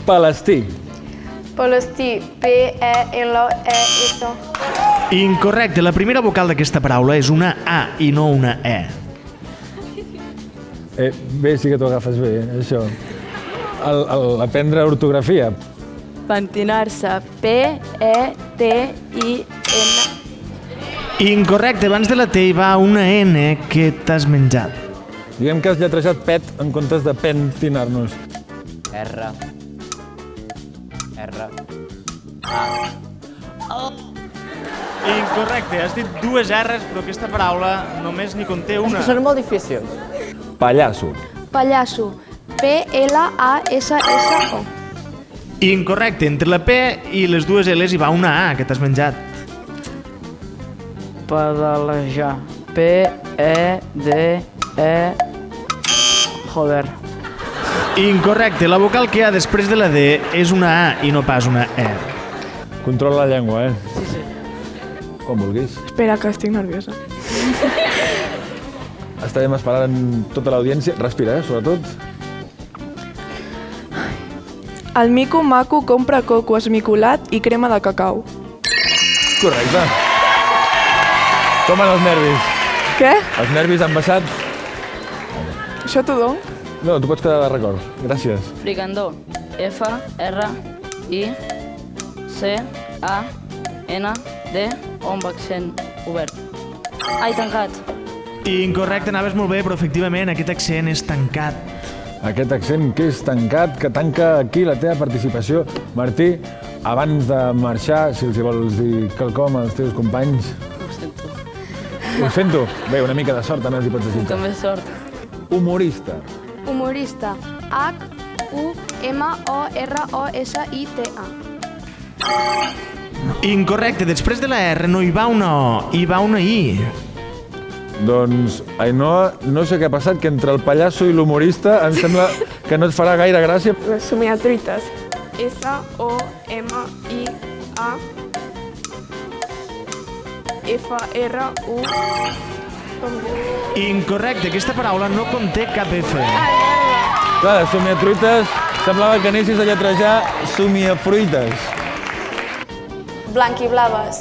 Palestí. Palestí, P-E-L-E-S. Incorrecte, la primera vocal d'aquesta paraula és una A i no una E. Bé, sí que t'ho agafes bé, això. Aprendre ortografia. Pentinar-se, P-E-T-I-N. Incorrecte, abans de la T hi va una N que t'has menjat. Diguem que has lletrejat pet en comptes de pentinar-nos. R. Incorrecte, has dit dues R's, però aquesta paraula només n'hi conté una. Són molt difícils. Pallasso. Pallasso, P-L-A-S-S-O. Incorrecte, entre la P i les dues L's hi va una A que t'has menjat. Pedalejar, P-E-D-E... Joder. Incorrecte, la vocal que hi ha després de la D és una A i no pas una E. Controla la llengua, eh? Sí. Com vulguis. Espera, que estic nerviosa. Estarem esperant tota l'audiència. Respira, sobretot. El mico maco compra coco esmicolat i crema de cacau. Correcte. Com van els nervis? Què? Els nervis han baixat? Això t'ho dono? No, tu pots quedar de record. Gràcies. Fricandó, F-R-I-C-A-N-D o amb accent obert. Ai, tancat. Incorrecte, anaves molt bé, però efectivament aquest accent és tancat. Aquest accent que és tancat, que tanca aquí la teva participació. Martí, abans de marxar, si els hi vols dir quelcom als teus companys... Ho sento. Ho sento. Bé, una mica de sort també els hi pots desitjar. També sort. Humorista. Humorista, H-U-M-O-R-O-S-I-T-A. Incorrecte, després de la R no hi va una O, hi va una I. Doncs, Ainhoa, no sé què ha passat, que entre el pallasso i l'humorista em sembla que no et farà gaire gràcia. Somiatruites. S-O-M-I-A F-R-U. Incorrecte, aquesta paraula no conté cap F. Clar, de somiatruites semblava que anessis a lletrejar somiafruites. Blanquiblaves,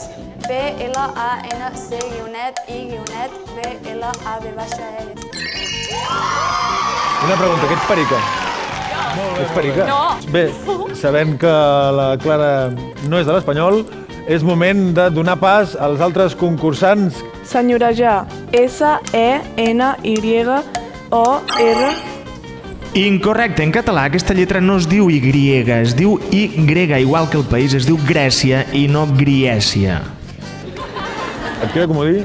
B-L-A-N-C-I-B-L-A-B-E. Una pregunta, que ets perica? Ets perica? No! Bé, sabent que la Clara no és de l'Espanyol, és moment de donar pas als altres concursants. Senyorejar, S-E-N-Y-O-R. Incorrecte, en català aquesta lletra no es diu Y, es diu Y, igual que el país, es diu Grècia i no Griècia. Et queda comodí?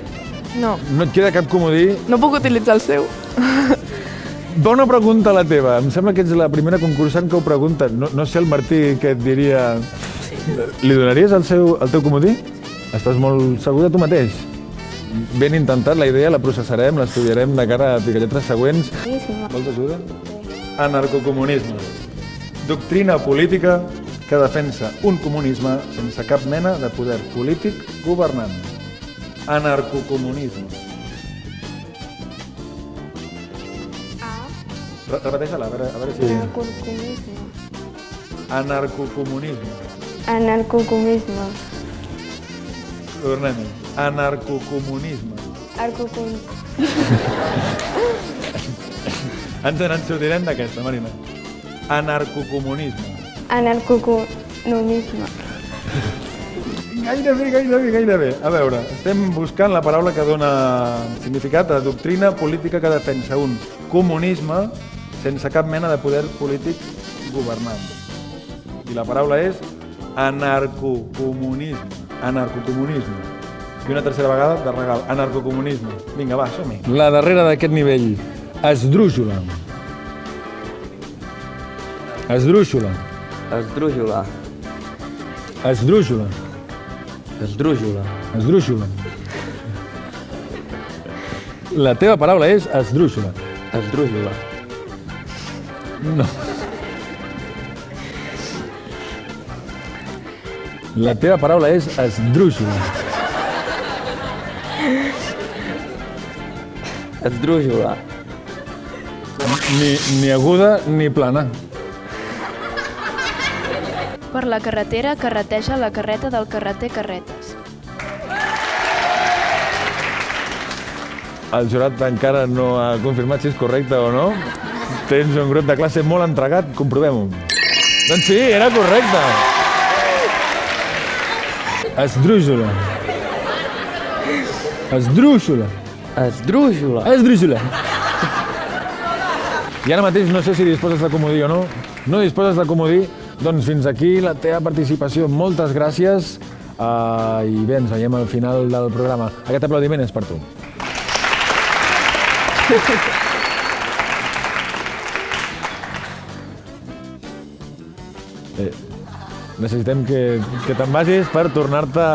No, No et queda cap comodí? no puc utilitzar el seu. Bona pregunta la teva. Em sembla que ets la primera concursant que ho pregunta. No sé el Martí què et diria... Li donaries el teu comodí? Estàs molt segur de tu mateix? Ben intentat, la idea la processarem, l'estudiarem de cara a picadetes següents. Vols ajuda? Anarcocomunisme. Doctrina política que defensa un comunisme sense cap mena de poder polític governant. Anarcocomunisme. Repeteix-la, a veure si... Anarcocomunisme. Anarcocomunisme. Tornem-hi. Anarcocomunisme. Ens en sortirem d'aquesta, Marina. Anarcocomunisme. Anarcocomunisme. Gairebé. A veure, estem buscant la paraula que dona significat a la doctrina política que defensa un comunisme sense cap mena de poder polític governant. I la paraula és anarcocomunisme. Anarcocomunisme. I una tercera vegada de regal, anarcocomunisme. Vinga, va, som-hi. La darrera d'aquest nivell, esdrújula. Esdrújula. Esdrújula. Esdrújula. Esdrújula. Esdrújula. La teva paraula és esdrújula. Esdrújula. No. La teva paraula és esdrújula. Esdrújula. Ni aguda ni plana. Per la carretera carreteja la carreta del carreter Carretes. El jurat encara no ha confirmat si és correcte o no. Tens un grup de classe molt entregat, comprovem-ho. Doncs sí, era correcte. Esdrújula. Esdrújula. Esdrújula. Esdrújula. I ara mateix no sé si disposes de comodí o no. No disposes de comodí? Doncs fins aquí la teva participació. Moltes gràcies. I bé, ens veiem al final del programa. Aquest aplaudiment és per tu. Necessitem que te'n vagis per tornar-te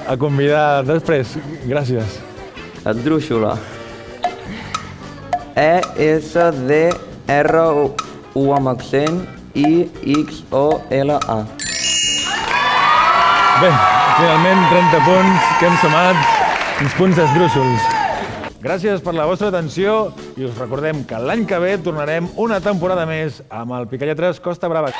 a convidar després. Gràcies. Esdrújula. E-S-D-R-U amb accent I-X-O-L-A. Bé, finalment 30 punts que hem sumat, uns punts esdrúixols. Gràcies per la vostra atenció i us recordem que l'any que ve tornarem una temporada més amb el Picalletres Costa Brava.